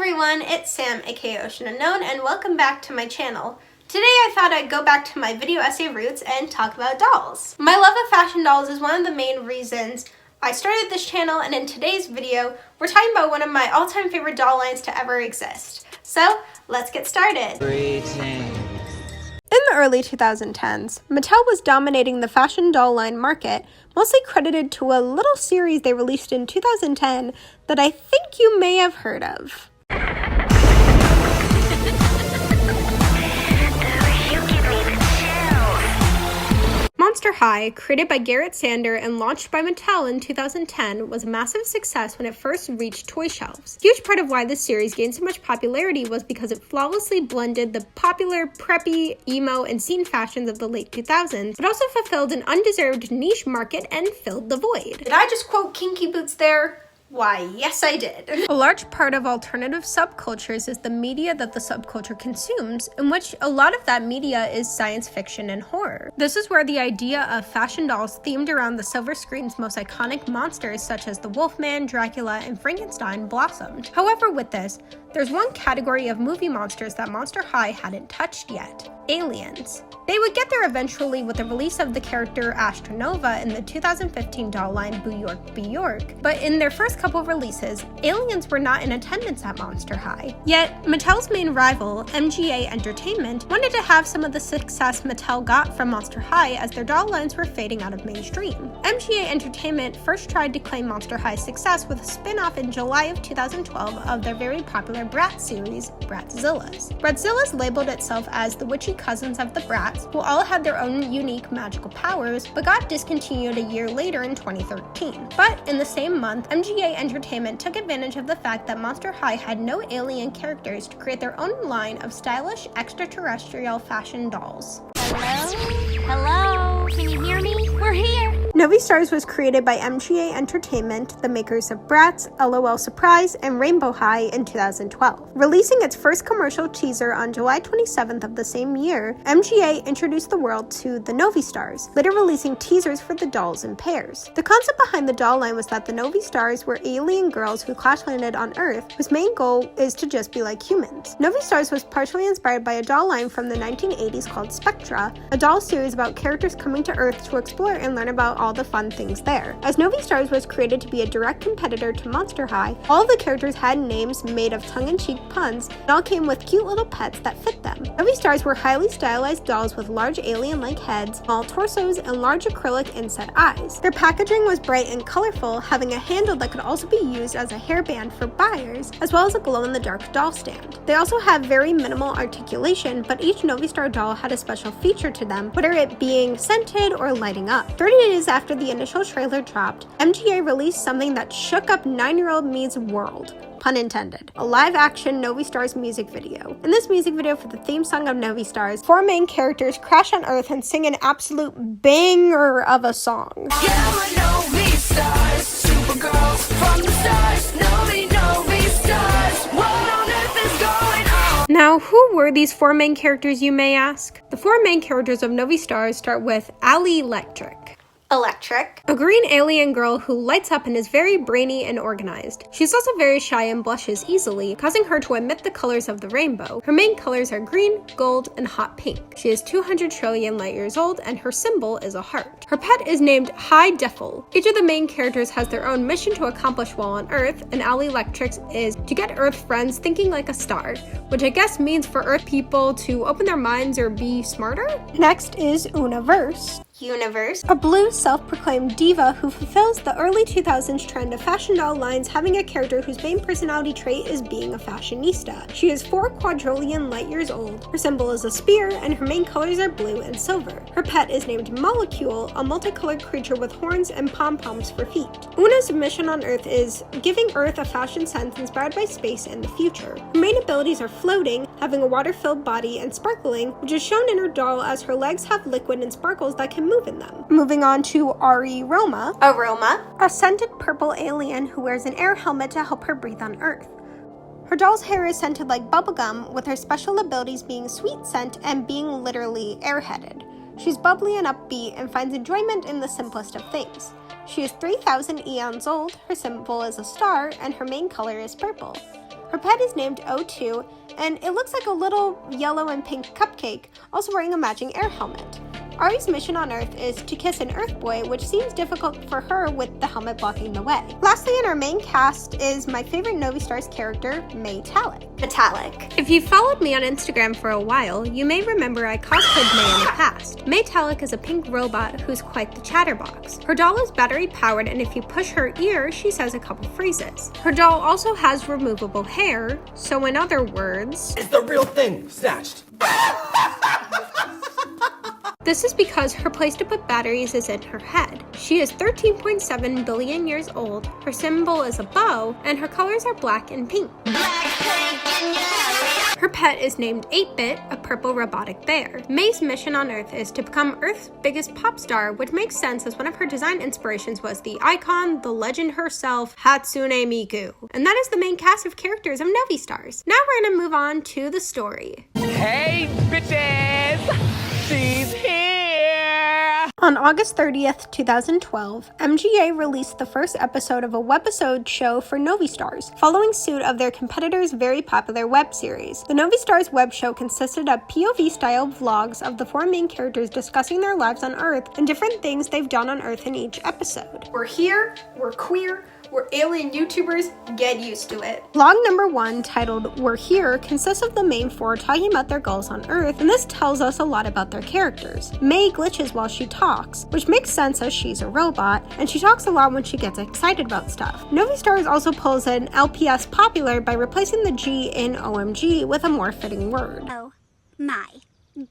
everyone, it's Sam, aka Ocean Unknown, and welcome back to my channel. Today I thought I'd go back to my video essay roots and talk about dolls. My love of fashion dolls is one of the main reasons I started this channel, and in today's video, we're talking about one of my all-time favorite doll lines to ever exist. So, let's get started. Greetings. In the early 2010s, Mattel was dominating the fashion doll line market, mostly credited to a little series they released in 2010 that I think you may have heard of. Monster High, created by Garrett Sander and launched by Mattel in 2010, was a massive success when it first reached toy shelves. A huge part of why this series gained so much popularity was because it flawlessly blended the popular preppy, emo, and scene fashions of the late 2000s, but also fulfilled an undeserved niche market and filled the void. Did I just quote Kinky Boots there? Why, yes I did. A large part of alternative subcultures is the media that the subculture consumes, in which a lot of that media is science fiction and horror. This is where the idea of fashion dolls themed around the silver screen's most iconic monsters such as the Wolfman, Dracula, and Frankenstein blossomed. However, with this, there's one category of movie monsters that Monster High hadn't touched yet: aliens. They would get there eventually with the release of the character Astronova in the 2015 doll line Boo York, Be York, but in their first couple of releases, aliens were not in attendance at Monster High. Yet, Mattel's main rival, MGA Entertainment, wanted to have some of the success Mattel got from Monster High as their doll lines were fading out of mainstream. MGA Entertainment first tried to claim Monster High's success with a spin-off in July of 2012 of their very popular Bratz series, Bratzillas. Bratzillas labeled itself as the witchy cousins of the Bratz, who all had their own unique magical powers, but got discontinued a year later in 2013. But in the same month, MGA Entertainment took advantage of the fact that Monster High had no alien characters to create their own line of stylish extraterrestrial fashion dolls. Hello? Can you hear me? We're here! Novi Stars was created by MGA Entertainment, the makers of Bratz, LOL Surprise, and Rainbow High in 2012. Releasing its first commercial teaser on July 27th of the same year, MGA introduced the world to the Novi Stars, later releasing teasers for the dolls in pairs. The concept behind the doll line was that the Novi Stars were alien girls who crash-landed on Earth, whose main goal is to just be like humans. Novi Stars was partially inspired by a doll line from the 1980s called Spectra, a doll series about characters coming to Earth to explore and learn about all the fun things there. As Novi Stars was created to be a direct competitor to Monster High, all of the characters had names made of tongue-in-cheek puns and all came with cute little pets that fit them. Novi Stars were highly stylized dolls with large alien-like heads, small torsos, and large acrylic inset eyes. Their packaging was bright and colorful, having a handle that could also be used as a hairband for buyers, as well as a glow-in-the-dark doll stand. They also have very minimal articulation, but each Novi Star doll had a special feature to them, whether it being scented or lighting up. 30 days after the initial trailer dropped, MGA released something that shook up 9-year-old me's world. Pun intended. A live-action Novi Stars music video. In this music video for the theme song of Novi Stars, 4 main characters crash on Earth and sing an absolute banger of a song. Yeah, we're Novi Stars, Supergirls from the stars, Novi Stars, what on earth is going on? Now, who were these 4 main characters, you may ask? The 4 main characters of Novi Stars start with Ali Electric, a green alien girl who lights up and is very brainy and organized. She's also very shy and blushes easily, causing her to emit the colors of the rainbow. Her main colors are green, gold, and hot pink. She is 200 trillion light years old, and her symbol is a heart. Her pet is named High Defil. Each of the main characters has their own mission to accomplish while on Earth, and Ali Electric's is to get Earth friends thinking like a star, which I guess means for Earth people to open their minds or be smarter. Next is Universe, a blue self-proclaimed diva who fulfills the early 2000s trend of fashion doll lines having a character whose main personality trait is being a fashionista. She is 4 quadrillion light years old, her symbol is a spear, and her main colors are blue and silver. Her pet is named Molecule, a multicolored creature with horns and pom-poms for feet. Una's mission on Earth is giving Earth a fashion sense inspired by space and the future. Her main abilities are floating, having a water-filled body, and sparkling, which is shown in her doll as her legs have liquid and sparkles that can move in them. Moving on to Aroma, a scented purple alien who wears an air helmet to help her breathe on Earth. Her doll's hair is scented like bubblegum, with her special abilities being sweet scent and being literally airheaded. She's bubbly and upbeat and finds enjoyment in the simplest of things. She is 3,000 eons old, her symbol is a star, and her main color is purple. Her pet is named O2, and it looks like a little yellow and pink cupcake, also wearing a matching air helmet. Ari's mission on Earth is to kiss an Earth boy, which seems difficult for her with the helmet blocking the way. Lastly, in our main cast is my favorite Novi Stars character, Metallic. If you've followed me on Instagram for a while, you may remember I cosplayed May in the past. Metallic is a pink robot who's quite the chatterbox. Her doll is battery powered, and if you push her ear, she says a couple phrases. Her doll also has removable hair, so in other words, it's the real thing, snatched. This is because her place to put batteries is in her head. She is 13.7 billion years old, her symbol is a bow, and her colors are black and pink. Her pet is named 8-Bit, a purple robotic bear. May's mission on Earth is to become Earth's biggest pop star, which makes sense as one of her design inspirations was the icon, the legend herself, Hatsune Miku. And that is the main cast of characters of Novi Stars. Now we're gonna move on to the story. Hey, bitches! She's here! On August 30th, 2012, MGA released the first episode of a webisode show for Novi Stars, following suit of their competitor's very popular web series. The Novi Stars web show consisted of POV-style vlogs of the four main characters discussing their lives on Earth and different things they've done on Earth in each episode. We're here, we're queer, we're alien YouTubers, get used to it. Vlog number 1, titled We're Here, consists of the main four talking about their goals on Earth, and this tells us a lot about their characters. May glitches while she talks, which makes sense as she's a robot, and she talks a lot when she gets excited about stuff. Novi Stars also pulls in LPS popular by replacing the G in OMG with a more fitting word. Oh my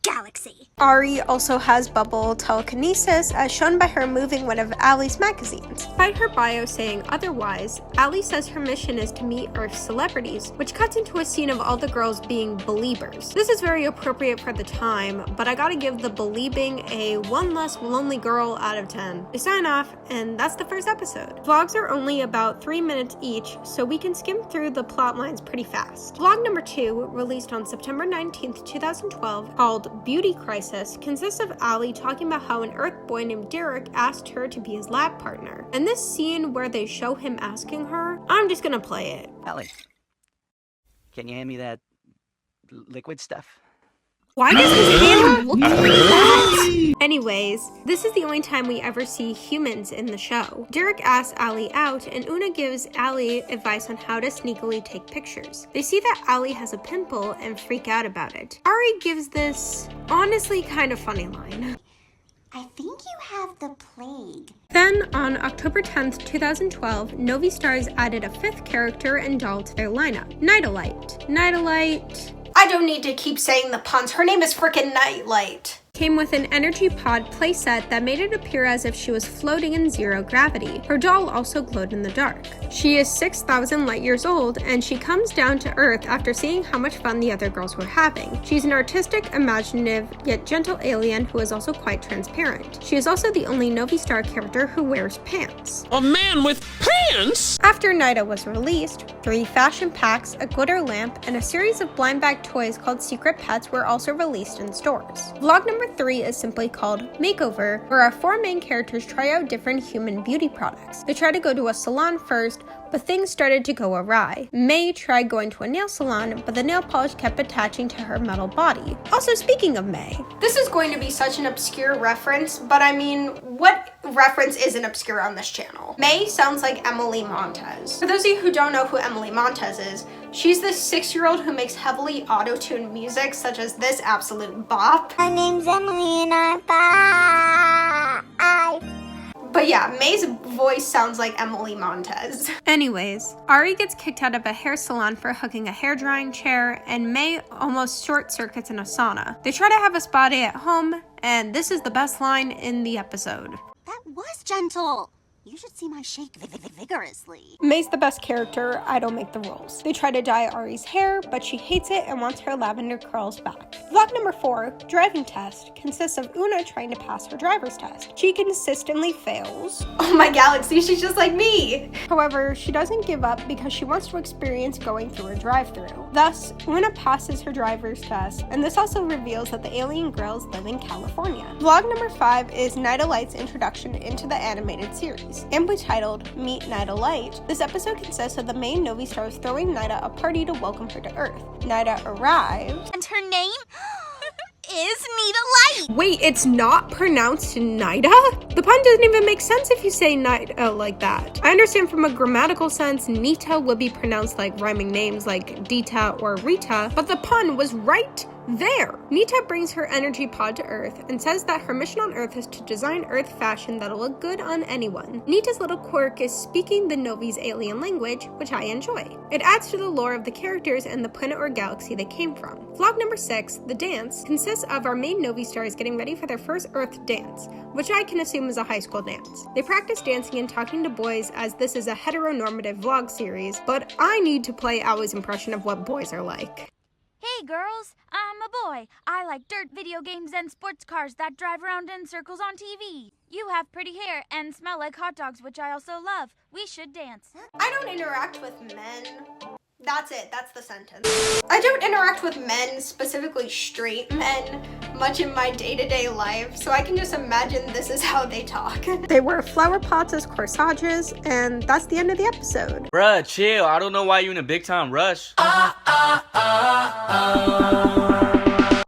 galaxy. Ari also has bubble telekinesis, as shown by her moving one of Allie's magazines. Despite her bio saying otherwise, Allie says her mission is to meet Earth celebrities, which cuts into a scene of all the girls being believers. This is very appropriate for the time, but I gotta give the believing a 1 less lonely girl out of 10. They sign off, and that's the first episode. Vlogs are only about 3 minutes each, so we can skim through the plot lines pretty fast. Vlog number 2, released on September 19th, 2012, called Beauty Crisis, consists of Allie talking about how an Earth boy named Derek asked her to be his lab partner. And this scene where they show him asking her, I'm just gonna play it. Allie, can you hand me that liquid stuff? Why does his hand look like that? Anyways, this is the only time we ever see humans in the show. Derek asks Allie out, and Una gives Allie advice on how to sneakily take pictures. They see that Allie has a pimple and freak out about it. Ari gives this, honestly, kind of funny line. I think you have the plague. Then, on October 10th, 2012, Novi Stars added a 5th character and doll to their lineup, Nightlight. I don't need to keep saying the puns. Her name is frickin' Nightlight. Came with an energy pod playset that made it appear as if she was floating in zero gravity. Her doll also glowed in the dark. She is 6,000 light years old, and she comes down to Earth after seeing how much fun the other girls were having. She's an artistic, imaginative, yet gentle alien who is also quite transparent. She is also the only Novi Star character who wears pants. A man with pants? After Nida was released, 3 fashion packs, a glitter lamp, and a series of blind bag toys called Secret Pets were also released in stores. Vlog number 3 is simply called Makeover, where our 4 main characters try out different human beauty products. They try to go to a salon first, but things started to go awry. May tried going to a nail salon, but the nail polish kept attaching to her metal body. Also, speaking of May, this is going to be such an obscure reference, but I mean, what reference isn't obscure on this channel? May sounds like Emily Montez. For those of you who don't know who Emily Montez is, she's this 6-year-old who makes heavily auto-tuned music, such as this absolute bop. My name's Emily and I'm 5. But yeah, May's voice sounds like Emily Montez. Anyways, Ari gets kicked out of a hair salon for hooking a hair drying chair, and May almost short circuits in a sauna. They try to have a spa day at home, and this is the best line in the episode. That was gentle. You should see my shake vigorously. May's the best character, I don't make the rules. They try to dye Ari's hair, but she hates it and wants her lavender curls back. Vlog number 4, driving test, consists of Una trying to pass her driver's test. She consistently fails. Oh my galaxy, she's just like me! However, she doesn't give up because she wants to experience going through a drive-thru. Thus, Una passes her driver's test, and this also reveals that the alien girls live in California. Vlog number 5 is Night Light's introduction into the animated series. series. Amply titled Meet Nida Light, this episode consists of the main Novi Stars throwing Nida a party to welcome her to Earth. Nida arrives, And her name is Nida Light. Wait, it's not pronounced Nida? The pun doesn't even make sense if you say Nida like that. I understand from a grammatical sense, Nita would be pronounced like rhyming names like Dita or Rita, but the pun was right there. Nita brings her energy pod to Earth and says that her mission on Earth is to design Earth fashion that'll look good on anyone. Nita's little quirk is speaking the Novi's alien language, which I enjoy. It adds to the lore of the characters and the planet or galaxy they came from. Vlog number 6, The Dance, consists of our main Novi Stars getting ready for their first Earth dance, which I can assume is a high school dance. They practice dancing and talking to boys as this is a heteronormative vlog series, but I need to play Allie's impression of what boys are like. Hey girls, I'm a boy. I like dirt, video games, and sports cars that drive around in circles on TV. You have pretty hair and smell like hot dogs, which I also love. We should dance. I don't interact with men. That's it, that's the sentence. I don't interact with men, specifically straight men, much in my day-to-day life, so I can just imagine this is how they talk. They wear flower pots as corsages, and that's the end of the episode. Bruh, chill. I don't know why you in a big time rush.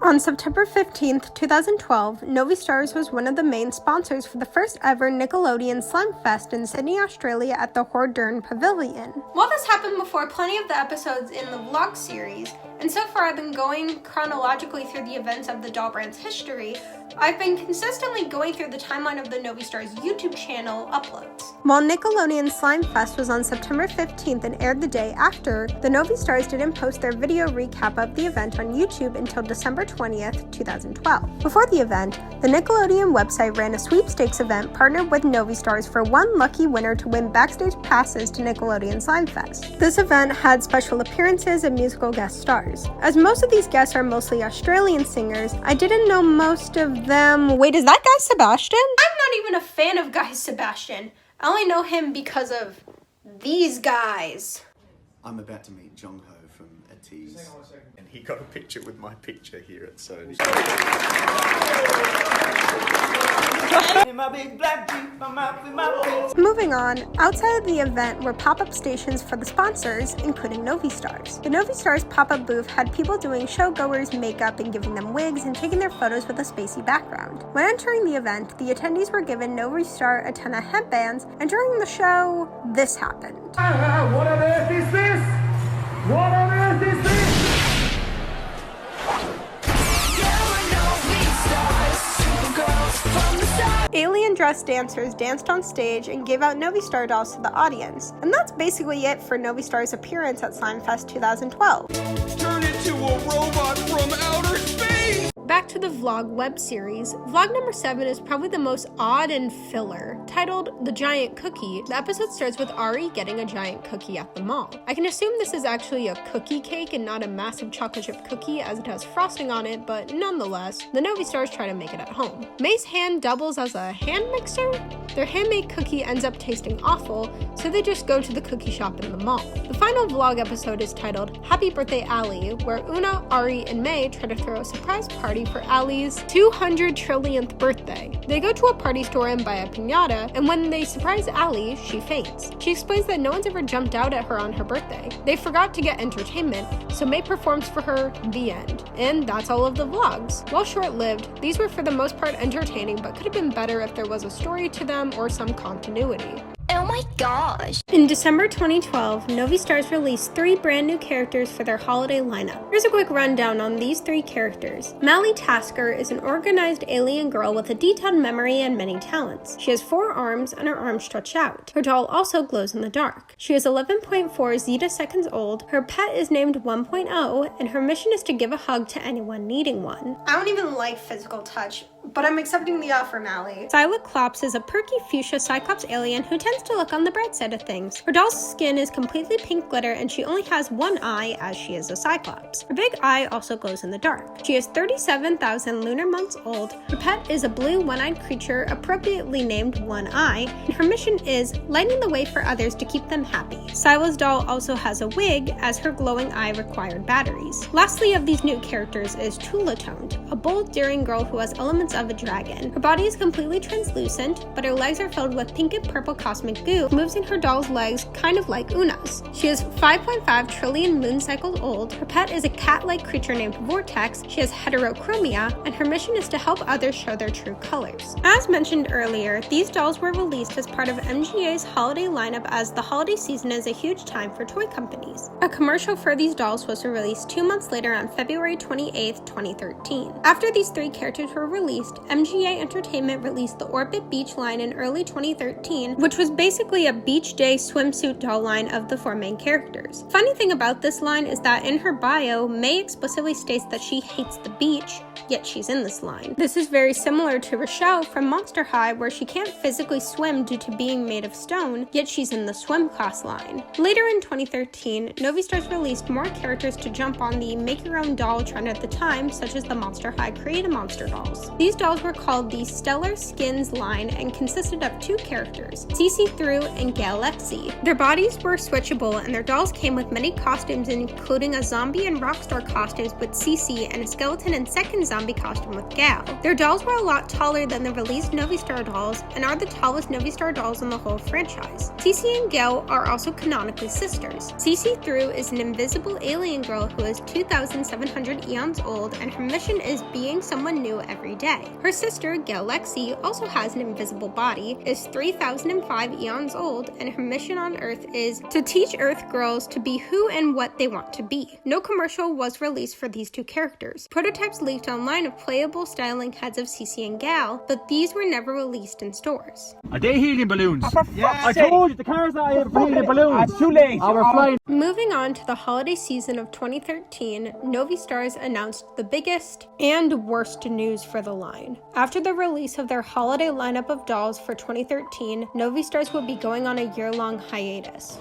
On September 15th, 2012, Novi Stars was one of the main sponsors for the first ever Nickelodeon Slime Fest in Sydney, Australia at the Hordern Pavilion. While this happened before plenty of the episodes in the vlog series, and so far I've been going chronologically through the events of the doll brand's history, I've been consistently going through the timeline of the Novi Stars YouTube channel uploads. While Nickelodeon Slime Fest was on September 15th and aired the day after, the Novi Stars didn't post their video recap of the event on YouTube until December 20th, 2012. Before the event, the Nickelodeon website ran a sweepstakes event partnered with Novi Stars for one lucky winner to win backstage passes to Nickelodeon Slime Fest. This event had special appearances and musical guest stars. As most of these guests are mostly Australian singers, I didn't know most of them. Wait, is that Guy Sebastian? I'm not even a fan of Guy Sebastian. I only know him because of these guys. I'm about to meet Jong Ho from Atiz, and he got a picture with my picture here at Sony. Moving on, outside of the event were pop-up stations for the sponsors, including Novi Stars. The Novi Stars pop-up booth had people doing showgoers makeup and giving them wigs and taking their photos with a spacey background. When entering the event, the attendees were given Novi Star antenna headbands, and during the show, this happened. What on earth is this? What on earth is this? Alien-dressed dancers danced on stage and gave out Novi Star dolls to the audience. And that's basically it for Novi Star's appearance at Slime Fest 2012. Turn into a robot from outer space! Back to the vlog web series. Vlog number 7 is probably the most odd and filler. Titled The Giant Cookie, the episode starts with Ari getting a giant cookie at the mall. I can assume this is actually a cookie cake and not a massive chocolate chip cookie as it has frosting on it, but nonetheless, the Novi Stars try to make it at home. May's hand doubles as a hand mixer? Their handmade cookie ends up tasting awful, so they just go to the cookie shop in the mall. The final vlog episode is titled Happy Birthday Allie, where Una, Ari, and May try to throw a surprise party for Allie's 200 trillionth birthday. They go to a party store and buy a piñata, and when they surprise Allie, she faints. She explains that no one's ever jumped out at her on her birthday. They forgot to get entertainment, so May performs for her, the end. And that's all of the vlogs. While short-lived, these were for the most part entertaining, but could have been better if there was a story to them or some continuity. Oh my gosh. In December 2012, Novi Stars released 3 brand new characters for their holiday lineup. Here's a quick rundown on these 3 characters. Mally Tasker is an organized alien girl with a detailed memory and many talents. She has 4 arms and her arms stretch out. Her doll also glows in the dark. She is 11.4 zeta seconds old, her pet is named 1.0, and her mission is to give a hug to anyone needing one. I don't even like physical touch, but I'm accepting the offer, Mally. Cyclops is a perky fuchsia Cyclops alien who tends to look on the bright side of things. Her doll's skin is completely pink glitter and she only has one eye as she is a Cyclops. Her big eye also glows in the dark. She is 37,000 lunar months old. Her pet is a blue one-eyed creature appropriately named One Eye, and her mission is lighting the way for others to keep them happy. Sila's doll also has a wig as her glowing eye required batteries. Lastly of these new characters is Tula Toned, a bold, daring girl who has elements of a dragon. Her body is completely translucent, but her legs are filled with pink and purple cosmic goo, moving her doll's legs kind of like Una's. She is 5.5 trillion moon cycles old. Her pet is a cat-like creature named Vortex. She has heterochromia, and her mission is to help others show their true colors. As mentioned earlier, these dolls were released as part of MGA's holiday lineup, as the holiday season is a huge time for toy companies. A commercial for these dolls was released 2 months later on February 28, 2013. After these 3 characters were released, MGA Entertainment released the Orbit Beach line in early 2013, which was basically a beach day swimsuit doll line of the 4 main characters. Funny thing about this line is that in her bio, May explicitly states that she hates the beach, yet she's in this line. This is very similar to Rochelle from Monster High, where she can't physically swim due to being made of stone, yet she's in the swim class line. Later in 2013, Novi Stars released more characters to jump on the make-your-own doll trend at the time, such as the Monster High Create-A-Monster dolls. These dolls were called the Stellar Skins line and consisted of 2 characters, CC Through and Galaxy. Their bodies were switchable, and their dolls came with many costumes, including a zombie and rockstar costumes with CC and a skeleton and second zombie costume with Gal. Their dolls were a lot taller than the released Novi Star dolls and are the tallest Novi Star dolls in the whole franchise. CC and Gal are also canonically sisters. CC Through is an invisible alien girl who is 2,700 eons old, and her mission is being someone new every day. Her sister, Galaxy, also has an invisible body, is 3,005 eons old, and her mission on Earth is to teach Earth girls to be who and what they want to be. No commercial was released for these 2 characters. Prototypes leaked online of playable styling heads of CC and Gal, but these were never released in stores. Are they helium balloons? I told you, the car's not here for helium balloons. It's too late. We're flying. Moving on to the holiday season of 2013, Novi Stars announced the biggest and worst news for the line. After the release of their holiday lineup of dolls for 2013, Novi Stars will be going on a year-long hiatus.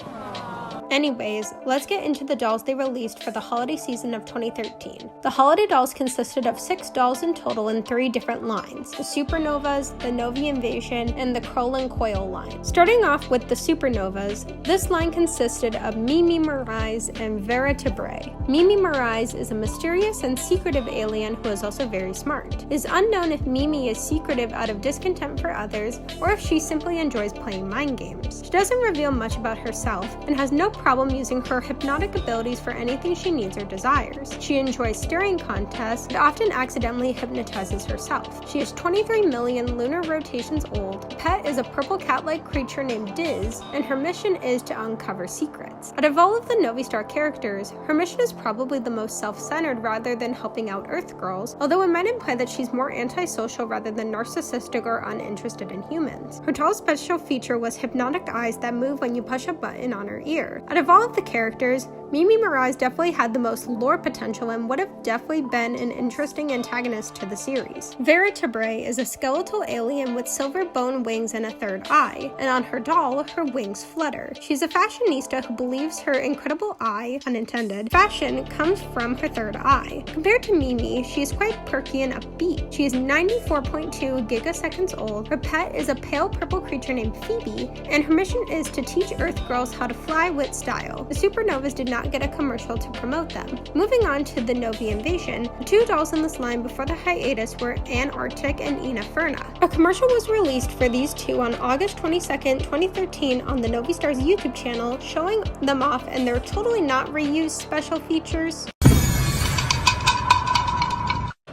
Anyways, let's get into the dolls they released for the holiday season of 2013. The holiday dolls consisted of 6 dolls in total in 3 different lines: the Supernovas, the Novi Invasion, and the Kroll and Coil line. Starting off with the Supernovas, this line consisted of Mimi Mirais and Vera Tebre. Mimi Mirais is a mysterious and secretive alien who is also very smart. It is unknown if Mimi is secretive out of discontent for others, or if she simply enjoys playing mind games. She doesn't reveal much about herself, and has no problem using her hypnotic abilities for anything she needs or desires. She enjoys staring contests and often accidentally hypnotizes herself. She is 23 million lunar rotations old. Her pet is a purple cat-like creature named Diz, and her mission is to uncover secrets. Out of all of the Novi Star characters, her mission is probably the most self-centered rather than helping out Earth girls, although it might imply that she's more antisocial rather than narcissistic or uninterested in humans. Her tallest special feature was hypnotic eyes that move when you push a button on her ear. Out of all of the characters, Mimi Mirais definitely had the most lore potential and would have definitely been an interesting antagonist to the series. Vera Tebre is a skeletal alien with silver bone wings and a 3rd eye, and on her doll, her wings flutter. She's a fashionista who believes her incredible eye, unintended, fashion comes from her 3rd eye. Compared to Mimi, she is quite perky and upbeat. She is 94.2 gigaseconds old. Her pet is a pale purple creature named Phoebe, and her mission is to teach Earth girls how to fly with style. The Supernovas did not get a commercial to promote them. Moving on to the Novi Invasion, the 2 dolls in this line before the hiatus were Antarctic and Ina Ferna. A commercial was released for these 2 on August 22nd, 2013 on the Novi Stars YouTube channel, showing them off and their totally not reused special features.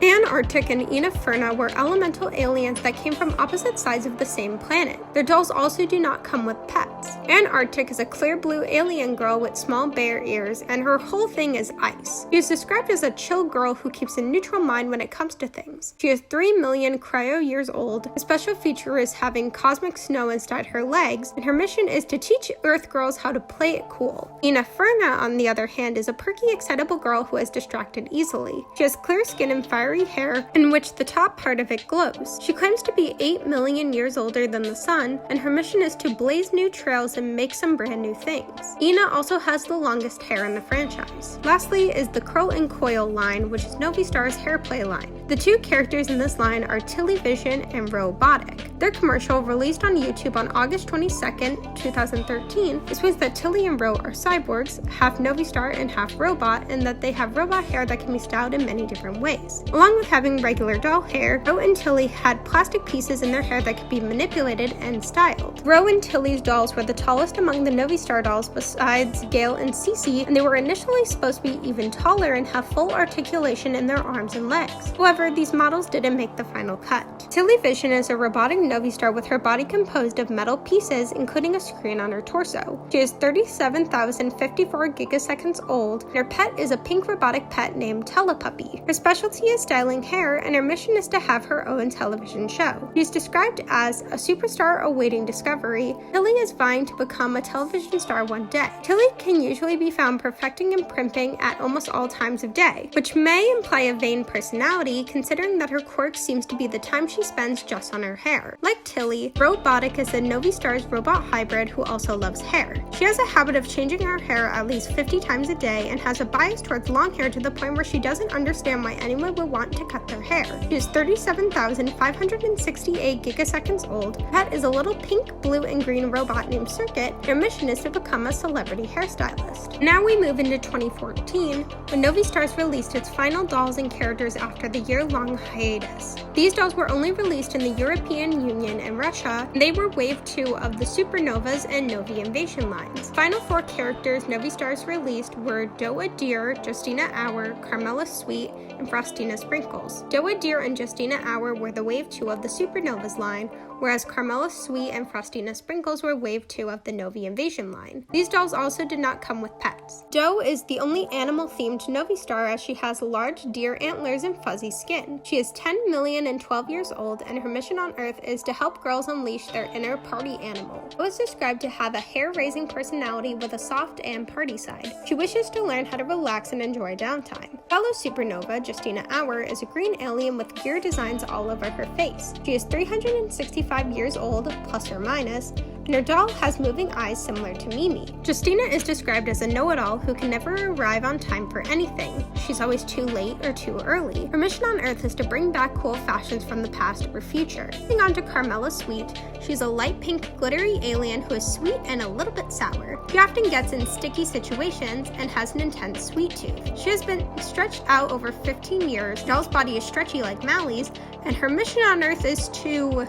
Antarctic and Ina Ferna were elemental aliens that came from opposite sides of the same planet. Their dolls also do not come with pets. Antarctic is a clear blue alien girl with small bear ears, and her whole thing is ice. She is described as a chill girl who keeps a neutral mind when it comes to things. She is 3 million cryo years old. A special feature is having cosmic snow inside her legs, and her mission is to teach Earth girls how to play it cool. Ina Ferna, on the other hand, is a perky, excitable girl who is distracted easily. She has clear skin and fiery hair, in which the top part of it glows. She claims to be 8 million years older than the sun, and her mission is to blaze new trails and make some brand new things. Ina also has the longest hair in the franchise. Lastly is the Kroll and Coil line, which is Novi Star's hair play line. The two characters in this line are Tilly Vision and Robotic. Their commercial, released on YouTube on August 22nd, 2013, explains that Tilly and Ro are cyborgs, half Novi Star and half robot, and that they have robot hair that can be styled in many different ways. Along with having regular doll hair, Ro and Tilly had plastic pieces in their hair that could be manipulated and styled. Ro and Tilly's dolls were the tallest among the Novi Star dolls besides Gail and Cece, and they were initially supposed to be even taller and have full articulation in their arms and legs. However, these models didn't make the final cut. Tilly Vision is a robotic Novi Star with her body composed of metal pieces, including a screen on her torso. She is 37,054 gigaseconds old, and her pet is a pink robotic pet named Telepuppy. Her specialty is styling hair, and her mission is to have her own television show. She is described as a superstar awaiting discovery. Tilly is vying to become a television star one day. Tilly can usually be found perfecting and primping at almost all times of day, which may imply a vain personality considering that her quirk seems to be the time she spends just on her hair. Like Tilly, Robotic is a Novi Stars robot hybrid who also loves hair. She has a habit of changing her hair at least 50 times a day and has a bias towards long hair to the point where she doesn't understand why anyone would want to cut their hair. She is 37,568 gigaseconds old. Her pet is a little pink, blue, and green robot named Circuit. Her mission is to become a celebrity hairstylist. Now we move into 2014, when Novi Stars released its final dolls and characters after the year-long hiatus. These dolls were only released in the European Union and Russia, and they were Wave 2 of the Supernovas and Novi Invasion lines. Final 4 characters Novi Stars released were Doa Deer, Justina Hour, Carmela Sweet, and Frostina Sprinkles. Doa Deer and Justina Hour were the Wave 2 of the Supernovas line, whereas Carmela Sweet and Frostina Sprinkles were Wave 2 of the Novi Invasion line. These dolls also did not come with pets. Doe is the only animal-themed Novi Star as she has large deer antlers and fuzzy skin. She is 10 million and 12 years old, and her mission on Earth is to help girls unleash their inner party animal. Doe is described to have a hair-raising personality with a soft and party side. She wishes to learn how to relax and enjoy downtime. Fellow supernova, Justina Hour, is a green alien with gear designs all over her face. She is 365 years old, plus or minus, and her doll has moving eyes similar to Mimi. Justina is described as a know-it-all who can never arrive on time for anything. She's always too late or too early. Her mission on Earth is to bring back cool fashions from the past or future. Moving on to Carmela Sweet, she's a light pink glittery alien who is sweet and a little bit sour. She often gets in sticky situations and has an intense sweet tooth. She has been stretched out over 15 years. Doll's body is stretchy like Mally's, and her mission on Earth is to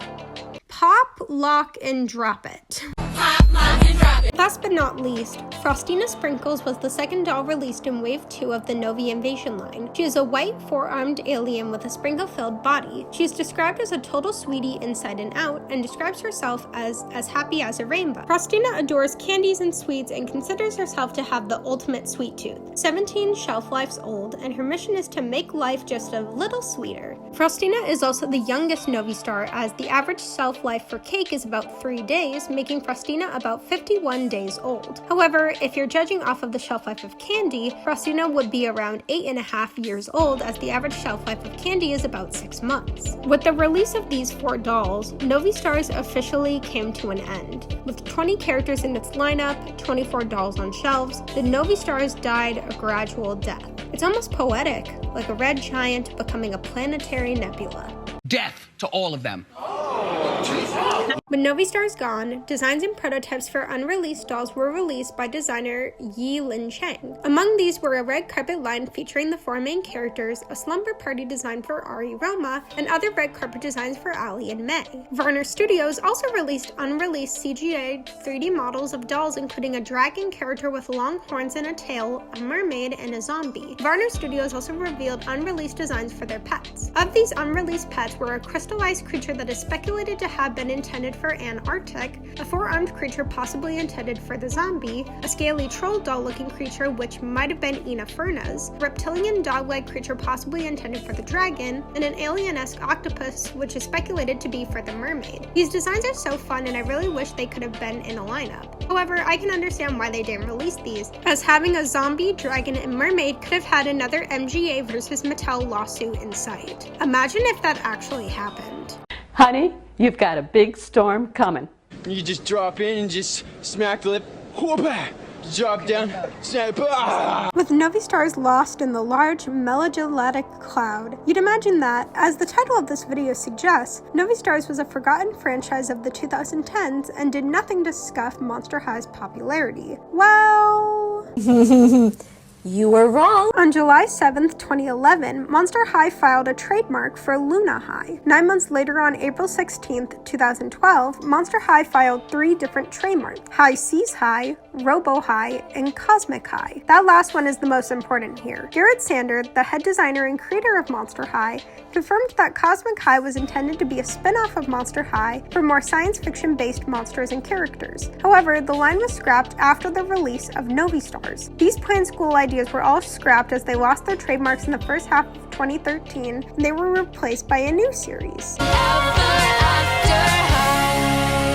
pop, lock, and drop it. Last but not least, Frostina Sprinkles was the second doll released in Wave 2 of the Novi Invasion line. She is a white, four-armed alien with a sprinkle-filled body. She is described as a total sweetie inside and out, and describes herself as happy as a rainbow. Frostina adores candies and sweets and considers herself to have the ultimate sweet tooth. 17 shelf lives old, and her mission is to make life just a little sweeter. Frostina is also the youngest Novi Star, as the average shelf life for cake is about 3 days, making Frostina about 51 days old. However, if you're judging off of the shelf life of candy, Frostina would be around 8.5 years old, as the average shelf life of candy is about 6 months. With the release of these 4 dolls, Novi Stars officially came to an end. With 20 characters in its lineup, 24 dolls on shelves, the Novi Stars died a gradual death. It's almost poetic, like a red giant becoming a planetary nebula. Death to all of them. With Novi Stars gone, designs and prototypes for unreleased dolls were released by designer Yi Lin Cheng. Among these were a red carpet line featuring the 4 main characters, a slumber party design for Ari Roma, and other red carpet designs for Ali and May. Varner Studios also released unreleased CGI 3D models of dolls, including a dragon character with long horns and a tail, a mermaid, and a zombie. Varner Studios also revealed unreleased designs for their pets. Of these unreleased pets were a crystallized creature that is speculated to have been intended for Antarctic, a 4-armed creature possibly intended for the zombie, a scaly troll doll-looking creature which might have been Ina Furna's, a reptilian dog-like creature possibly intended for the dragon, and an alien-esque octopus which is speculated to be for the mermaid. These designs are so fun, and I really wish they could have been in a lineup. However, I can understand why they didn't release these, as having a zombie, dragon, and mermaid could have had another MGA versus Mattel lawsuit in sight. Imagine if that actually happened. Honey, you've got a big storm coming. You just drop in and just smack the lip. Whoop-ah! Drop down. Snap. With Novi Stars lost in the large melodramatic cloud, you'd imagine that, as the title of this video suggests, Novi Stars was a forgotten franchise of the 2010s and did nothing to scuff Monster High's popularity. Well... You were wrong. On July 7th, 2011, Monster High filed a trademark for Luna High. 9 months later, on April 16th, 2012, Monster High filed 3 different trademarks: High Seas High, Robo High, and Cosmic High. That last one is the most important here. Garrett Sander, the head designer and creator of Monster High, confirmed that Cosmic High was intended to be a spin-off of Monster High for more science fiction-based monsters and characters. However, the line was scrapped after the release of Novi Stars. These planned school ideas were all scrapped as they lost their trademarks in the first half of 2013, and they were replaced by a new series.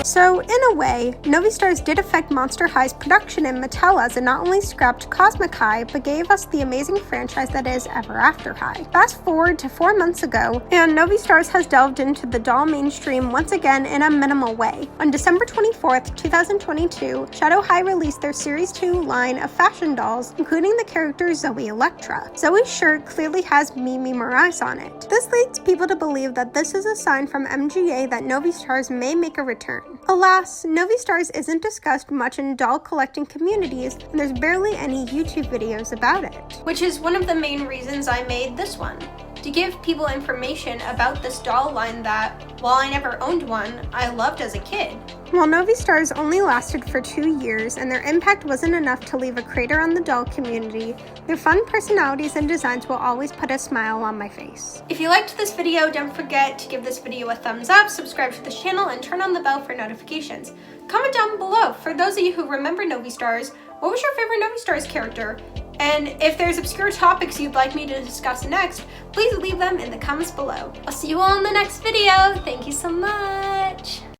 So, in a way, Novi Stars did affect Monster High's production in Mattel, as it not only scrapped Cosmic High, but gave us the amazing franchise that is Ever After High. Fast forward to 4 months ago, and Novi Stars has delved into the doll mainstream once again in a minimal way. On December 24th, 2022, Shadow High released their Series 2 line of fashion dolls, including the character Zoe Electra. Zoe's shirt clearly has Mimi Moraes on it. This leads people to believe that this is a sign from MGA that Novi Stars may make a return. Alas, Novi Stars isn't discussed much in doll collecting communities, and there's barely any YouTube videos about it. Which is one of the main reasons I made this one, to give people information about this doll line that, while I never owned one, I loved as a kid. While Novi Stars only lasted for 2 years and their impact wasn't enough to leave a crater on the doll community, their fun personalities and designs will always put a smile on my face. If you liked this video, don't forget to give this video a thumbs up, subscribe to this channel, and turn on the bell for notifications. Comment down below, for those of you who remember Novi Stars, what was your favorite Novi Stars character? And if there's obscure topics you'd like me to discuss next, please leave them in the comments below. I'll see you all in the next video. Thank you so much.